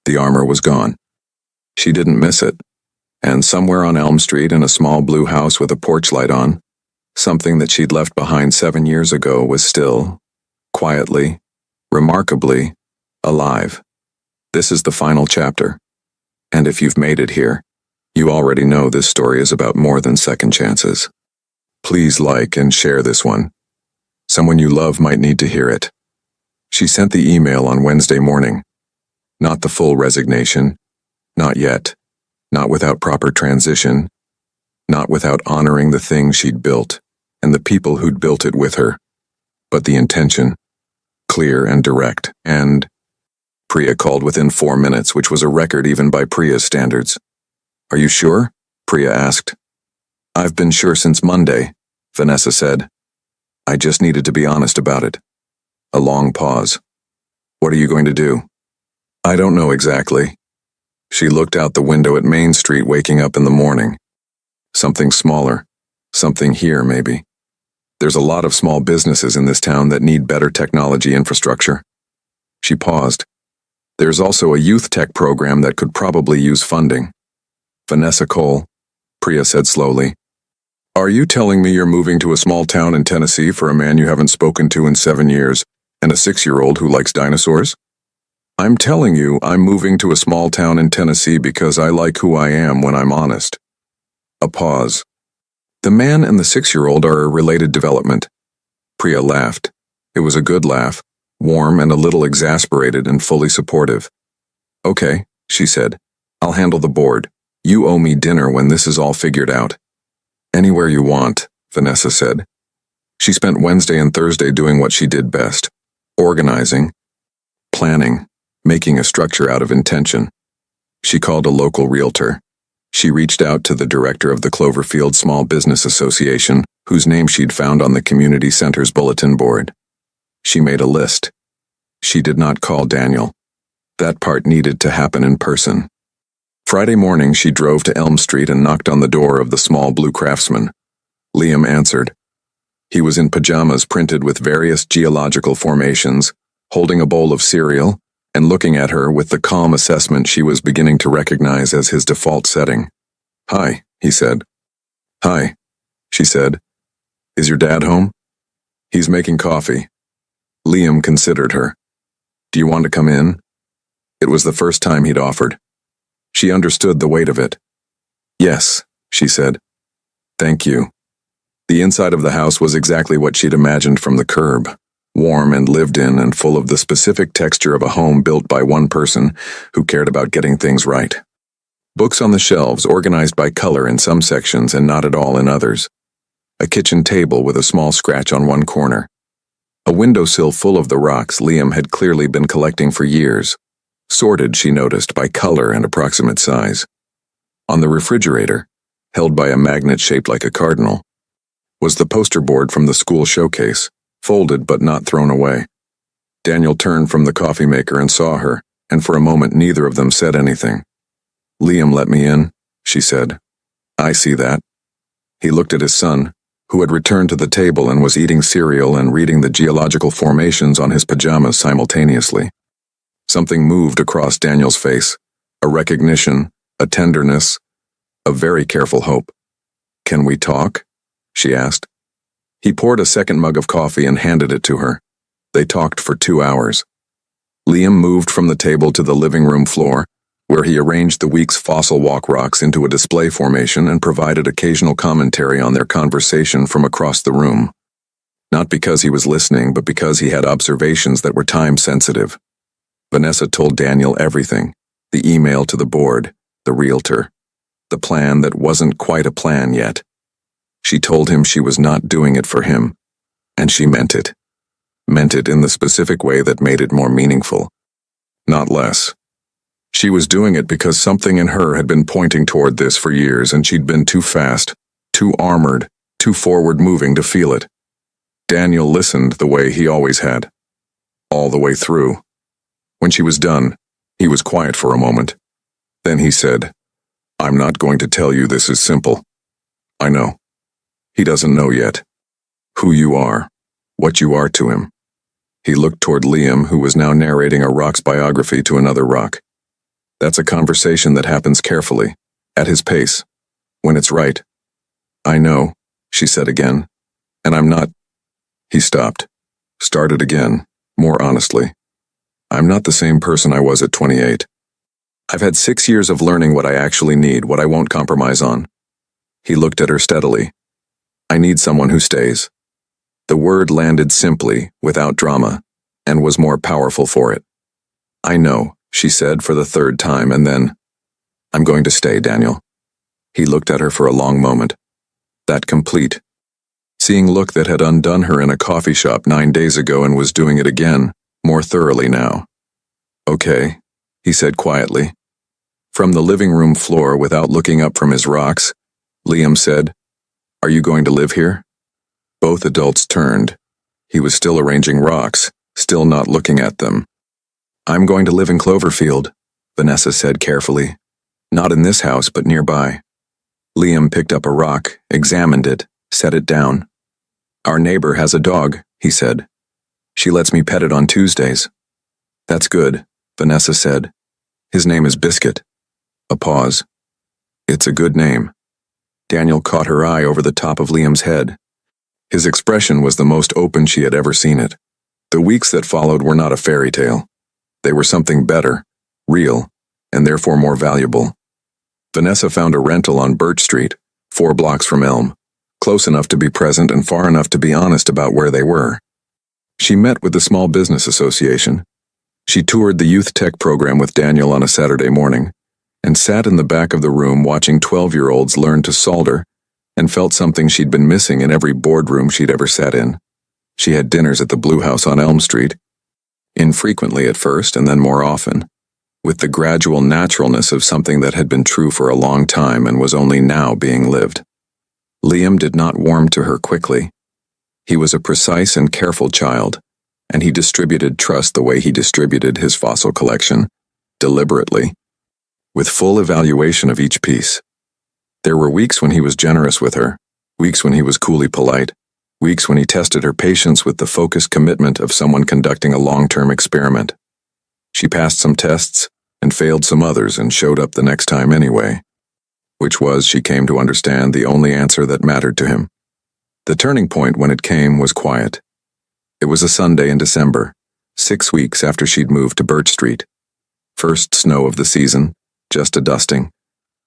The armor was gone. She didn't miss it. And somewhere on Elm Street in a small blue house with a porch light on, something that she'd left behind 7 years ago was still, quietly, remarkably, alive. This is the final chapter. And if you've made it here, you already know this story is about more than second chances. Please like and share this one. Someone you love might need to hear it. She sent the email on Wednesday morning. Not the full resignation. Not yet. Not without proper transition. Not without honoring the thing she'd built and the people who'd built it with her. But the intention. Clear and direct, and Priya called within 4 minutes, which was a record even by Priya's standards. "Are you sure?" Priya asked. "I've been sure since Monday," Vanessa said. "I just needed to be honest about it." A long pause. "What are you going to do?" "I don't know exactly." She looked out the window at Main Street, waking up in the morning. Something smaller. Something here, maybe. There's a lot of small businesses in this town that need better technology infrastructure. She paused. There's also a youth tech program that could probably use funding. "Vanessa Cole," Priya said slowly, "are you telling me you're moving to a small town in Tennessee for a man you haven't spoken to in 7 years and a 6-year-old who likes dinosaurs?" "I'm telling you I'm moving to a small town in Tennessee because I like who I am when I'm honest." A pause. "The man and the 6-year-old are a related development." Priya laughed. It was a good laugh, warm and a little exasperated and fully supportive. "Okay," she said. "I'll handle the board. You owe me dinner when this is all figured out." "Anywhere you want," Vanessa said. She spent Wednesday and Thursday doing what she did best. Organizing. Planning. Making a structure out of intention. She called a local realtor. She reached out to the director of the Cloverfield Small Business Association, whose name she'd found on the community center's bulletin board. She made a list. She did not call Daniel. That part needed to happen in person. Friday morning, she drove to Elm Street and knocked on the door of the small blue craftsman. Liam answered. He was in pajamas printed with various geological formations, holding a bowl of cereal, and looking at her with the calm assessment she was beginning to recognize as his default setting. "Hi," he said. "Hi," she said. "Is your dad home?" "He's making coffee." Liam considered her. "Do you want to come in?" It was the first time he'd offered. She understood the weight of it. "Yes," she said. "Thank you." The inside of the house was exactly what she'd imagined from the curb, warm and lived in and full of the specific texture of a home built by one person who cared about getting things right. Books on the shelves organized by color in some sections and not at all in others. A kitchen table with a small scratch on one corner. A windowsill full of the rocks Liam had clearly been collecting for years, sorted, she noticed, by color and approximate size. On the refrigerator, held by a magnet shaped like a cardinal, was the poster board from the school showcase, folded but not thrown away. Daniel turned from the coffee maker and saw her, and for a moment neither of them said anything. "Liam let me in," she said. "I see that." He looked at his son, who had returned to the table and was eating cereal and reading the geological formations on his pajamas simultaneously. Something moved across Daniel's face, a recognition, a tenderness, a very careful hope. "Can we talk?" she asked. He poured a second mug of coffee and handed it to her. They talked for 2 hours. Liam moved from the table to the living room floor, where he arranged the week's fossil walk rocks into a display formation and provided occasional commentary on their conversation from across the room. Not because he was listening, but because he had observations that were time-sensitive. Vanessa told Daniel everything: the email to the board, the realtor, the plan that wasn't quite a plan yet. She told him she was not doing it for him, and she meant it. Meant it in the specific way that made it more meaningful, not less. She was doing it because something in her had been pointing toward this for years, and she'd been too fast, too armored, too forward-moving to feel it. Daniel listened the way he always had, all the way through. When she was done, he was quiet for a moment. Then he said, "I'm not going to tell you this is simple. I know. He doesn't know yet. Who you are, what you are to him." He looked toward Liam, who was now narrating a rock's biography to another rock. "That's a conversation that happens carefully, at his pace, when it's right." "I know," she said again, "and I'm not—" He stopped, started again, more honestly. "I'm not the same person I was at 28. I've had 6 years of learning what I actually need, what I won't compromise on." He looked at her steadily. "I need someone who stays." The word landed simply, without drama, and was more powerful for it. "I know," she said for the third time, and then, "I'm going to stay, Daniel." He looked at her for a long moment. That complete. Seeing look that had undone her in a coffee shop 9 days ago and was doing it again, more thoroughly now. "Okay," he said quietly. From the living room floor, without looking up from his rocks, Liam said, "Are you going to live here?" Both adults turned. He was still arranging rocks, still not looking at them. "I'm going to live in Cloverfield," Vanessa said carefully. "Not in this house, but nearby." Liam picked up a rock, examined it, set it down. "Our neighbor has a dog," he said. "She lets me pet it on Tuesdays." "That's good," Vanessa said. "His name is Biscuit." A pause. "It's a good name." Daniel caught her eye over the top of Liam's head. His expression was the most open she had ever seen it. The weeks that followed were not a fairy tale. They were something better, real, and therefore more valuable. Vanessa found a rental on Birch Street, 4 blocks from Elm, close enough to be present and far enough to be honest about where they were. She met with the Small Business Association. She toured the youth tech program with Daniel on a Saturday morning, and sat in the back of the room watching 12-year-olds learn to solder, and felt something she'd been missing in every boardroom she'd ever sat in. She had dinners at the Blue House on Elm Street, infrequently at first and then more often, with the gradual naturalness of something that had been true for a long time and was only now being lived. Liam did not warm to her quickly. He was a precise and careful child, and he distributed trust the way he distributed his fossil collection, deliberately, with full evaluation of each piece. There were weeks when he was generous with her, weeks when he was coolly polite, weeks when he tested her patience with the focused commitment of someone conducting a long-term experiment. She passed some tests and failed some others and showed up the next time anyway, which was, she came to understand, the only answer that mattered to him. The turning point when it came was quiet. It was a Sunday in December, 6 weeks after she'd moved to Birch Street. First snow of the season, just a dusting.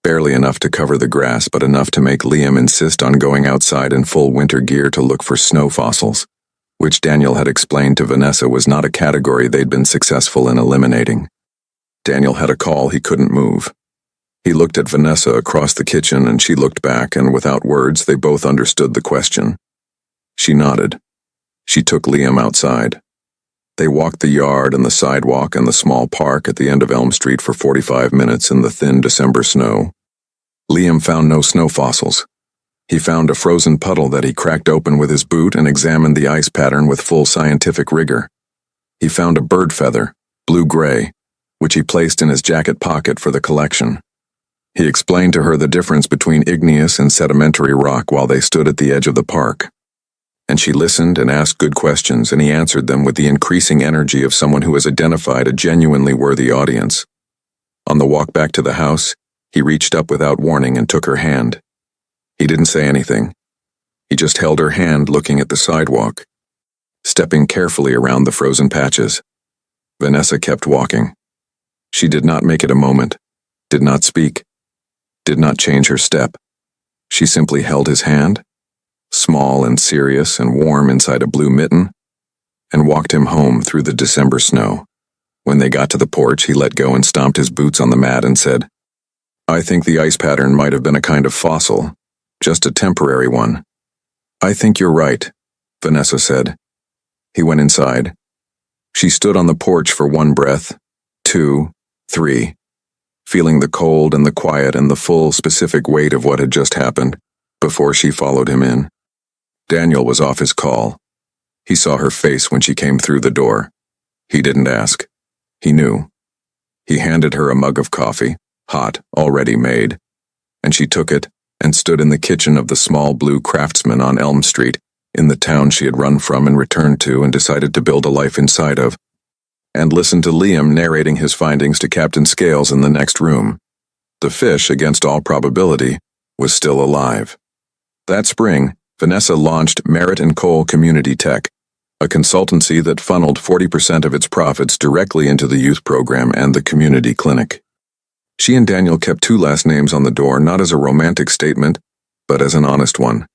Barely enough to cover the grass, but enough to make Liam insist on going outside in full winter gear to look for snow fossils, which Daniel had explained to Vanessa was not a category they'd been successful in eliminating. Daniel had a call he couldn't move. He looked at Vanessa across the kitchen and she looked back, and without words they both understood the question. She nodded. She took Liam outside. They walked the yard and the sidewalk and the small park at the end of Elm Street for 45 minutes in the thin December snow. Liam found no snow fossils. He found a frozen puddle that he cracked open with his boot and examined the ice pattern with full scientific rigor. He found a bird feather, blue-gray, which he placed in his jacket pocket for the collection. He explained to her the difference between igneous and sedimentary rock while they stood at the edge of the park. And she listened and asked good questions, and he answered them with the increasing energy of someone who has identified a genuinely worthy audience. On the walk back to the house, he reached up without warning and took her hand. He didn't say anything. He just held her hand, looking at the sidewalk, stepping carefully around the frozen patches. Vanessa kept walking. She did not make it a moment, did not speak, did not change her step. She simply held his hand, small and serious and warm inside a blue mitten, and walked him home through the December snow. When they got to the porch, he let go and stomped his boots on the mat and said, "I think the ice pattern might have been a kind of fossil, just a temporary one." "I think you're right," Vanessa said. He went inside. She stood on the porch for 1 breath, 2, 3, feeling the cold and the quiet and the full, specific weight of what had just happened, before she followed him in. Daniel was off his call. He saw her face when she came through the door. He didn't ask. He knew. He handed her a mug of coffee, hot, already made, and she took it and stood in the kitchen of the small blue craftsman on Elm Street, in the town she had run from and returned to and decided to build a life inside of, and listened to Liam narrating his findings to Captain Scales in the next room. The fish, against all probability, was still alive. That spring, Vanessa launched Merritt & Cole Community Tech, a consultancy that funneled 40% of its profits directly into the youth program and the community clinic. She and Daniel kept 2 last names on the door, not as a romantic statement, but as an honest one.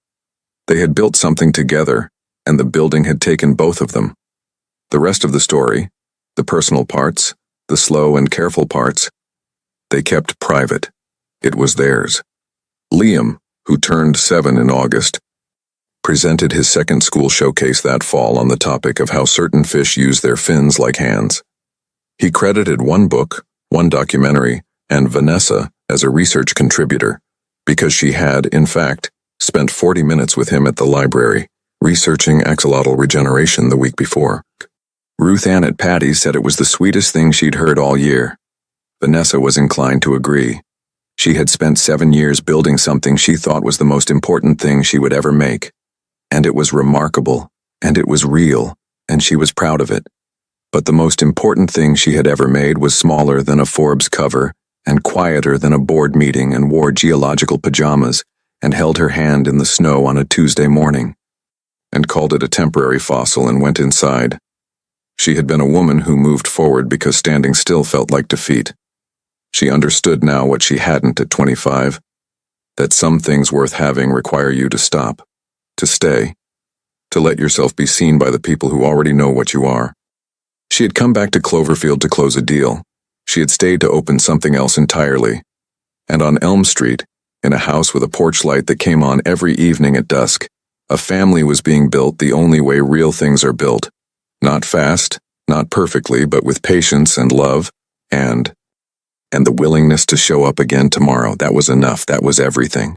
They had built something together, and the building had taken both of them. The rest of the story, the personal parts, the slow and careful parts, they kept private. It was theirs. Liam, who turned 7 in August, presented his second school showcase that fall on the topic of how certain fish use their fins like hands. He credited 1 book, 1 documentary, and Vanessa as a research contributor, because she had, in fact, spent 40 minutes with him at the library, researching axolotl regeneration the week before. Ruth Ann at Patty's said it was the sweetest thing she'd heard all year. Vanessa was inclined to agree. She had spent 7 years building something she thought was the most important thing she would ever make. And it was remarkable, and it was real, and she was proud of it. But the most important thing she had ever made was smaller than a Forbes cover, and quieter than a board meeting, and wore geological pajamas, and held her hand in the snow on a Tuesday morning, and called it a temporary fossil and went inside. She had been a woman who moved forward because standing still felt like defeat. She understood now what she hadn't at 25, that some things worth having require you to stop, to stay, to let yourself be seen by the people who already know what you are. She had come back to Cloverfield to close a deal. She had stayed to open something else entirely. And on Elm Street, in a house with a porch light that came on every evening at dusk, a family was being built the only way real things are built. Not fast, not perfectly, but with patience and love, and the willingness to show up again tomorrow. That was enough. That was everything.